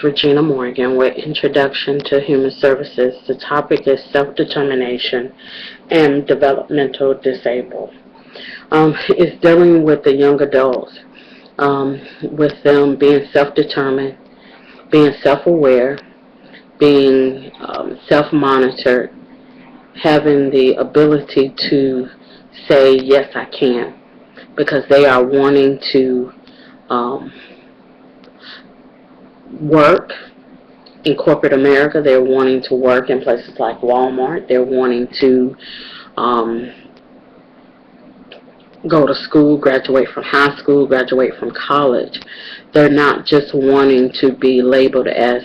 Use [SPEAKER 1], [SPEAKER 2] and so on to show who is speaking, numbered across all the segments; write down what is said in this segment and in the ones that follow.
[SPEAKER 1] Regina Morgan with Introduction to Human Services. The topic is self-determination and developmental disabled. It's dealing with the young adults, with them being self-determined, being self-aware, being self-monitored, having the ability to say, yes, I can, because they are wanting to um, work in corporate America. They're wanting to work in places like Walmart. They're wanting to um, go to school, graduate from high school, graduate from college. They're not just wanting to be labeled as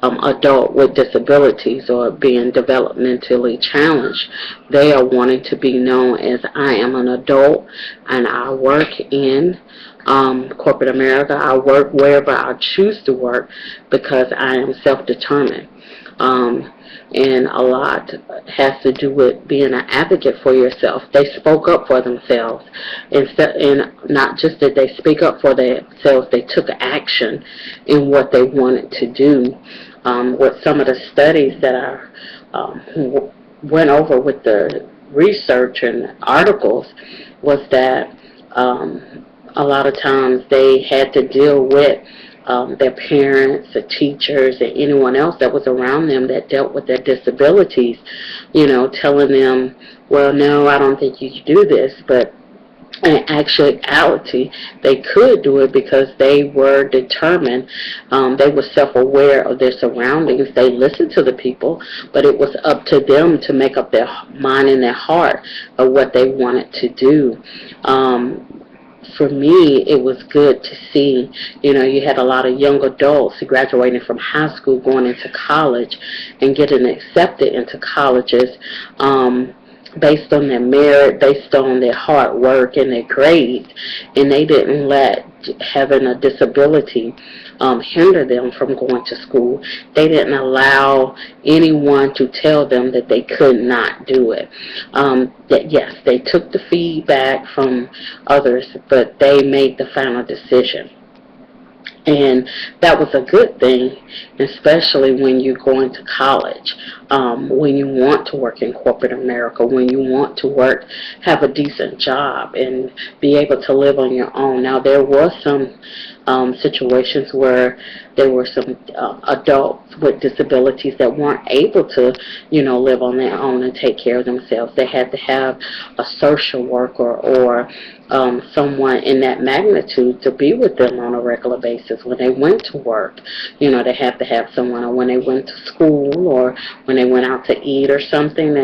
[SPEAKER 1] adult with disabilities or being developmentally challenged. They are wanting to be known as I am an adult and I work in corporate America. I work wherever I choose to work because I am self-determined. Um, and a lot has to do with being an advocate for yourself. They spoke up for themselves, and not just that they speak up for themselves, they took action in what they wanted to do. With some of the studies that I went over with the research and articles was that a lot of times they had to deal with their parents, the teachers, and anyone else that was around them that dealt with their disabilities, telling them, well, no, I don't think you can do this, but in actuality, they could do it because they were determined. They were self-aware of their surroundings. They listened to the people, but it was up to them to make up their mind and their heart of what they wanted to do. For me, it was good to see, you had a lot of young adults graduating from high school, going into college, and getting accepted into colleges based on their merit, based on their hard work and their grades, and they didn't let having a disability hinder them from going to school. They didn't allow anyone to tell them that they could not do it. That yes, they took the feedback from others, but they made the final decision. And that was a good thing, especially when you're going to college, when you want to work in corporate America, when you want to work, have a decent job, and be able to live on your own. Now, there was some situations where there were some adults with disabilities that weren't able to, live on their own and take care of themselves. They had to have a social worker or someone in that magnitude to be with them on a regular basis. When they went to work, they had to have someone, or when they went to school, or when they went out to eat or something,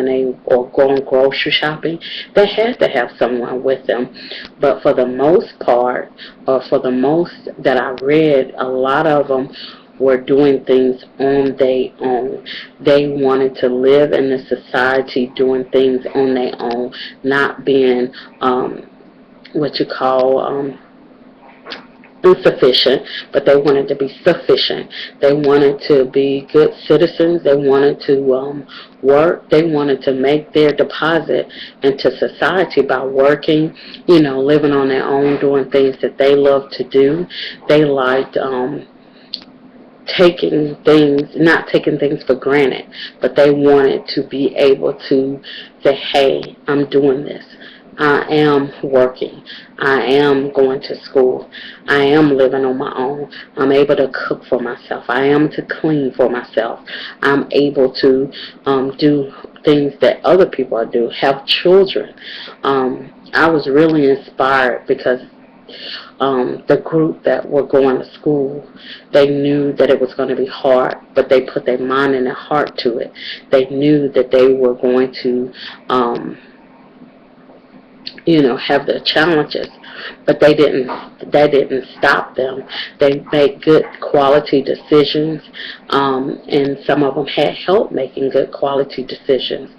[SPEAKER 1] or going grocery shopping, they had to have someone with them. But for the most part, or for the most that I read, a lot of them were doing things on their own. They wanted to live in the society doing things on their own, not being what you call insufficient, but they wanted to be sufficient. They wanted to be good citizens. They wanted to work. They wanted to make their deposit into society by working, living on their own, doing things that they love to do. They liked not taking things for granted, but they wanted to be able to say, hey, I'm doing this. I am working. I am going to school. I am living on my own. I'm able to cook for myself. I am to clean for myself. I'm able to do things that other people do, have children. I was really inspired because the group that were going to school, they knew that it was going to be hard, but they put their mind and their heart to it. They knew that they were going to have their challenges, but that didn't stop them. They made good quality decisions, and some of them had help making good quality decisions.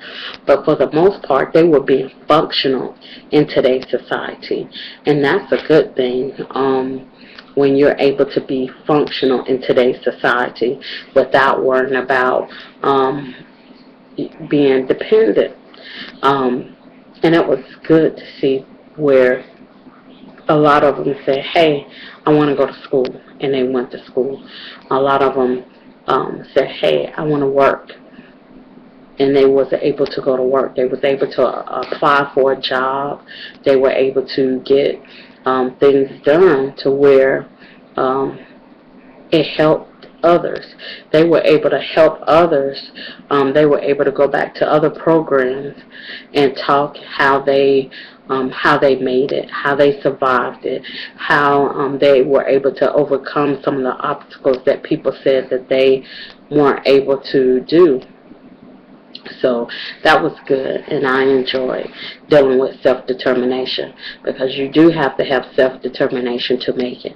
[SPEAKER 1] But for the most part, they were being functional in today's society, and that's a good thing. When you're able to be functional in today's society without worrying about being dependent. And it was good to see where a lot of them said, hey, I want to go to school, and they went to school. A lot of them said, hey, I want to work, and they was able to go to work. They was able to apply for a job. They were able to get things done to where it helped others. They were able to help others. They were able to go back to other programs and talk how they made it, how they survived it, how they were able to overcome some of the obstacles that people said that they weren't able to do. So that was good, and I enjoyed dealing with self-determination, because you do have to have self-determination to make it.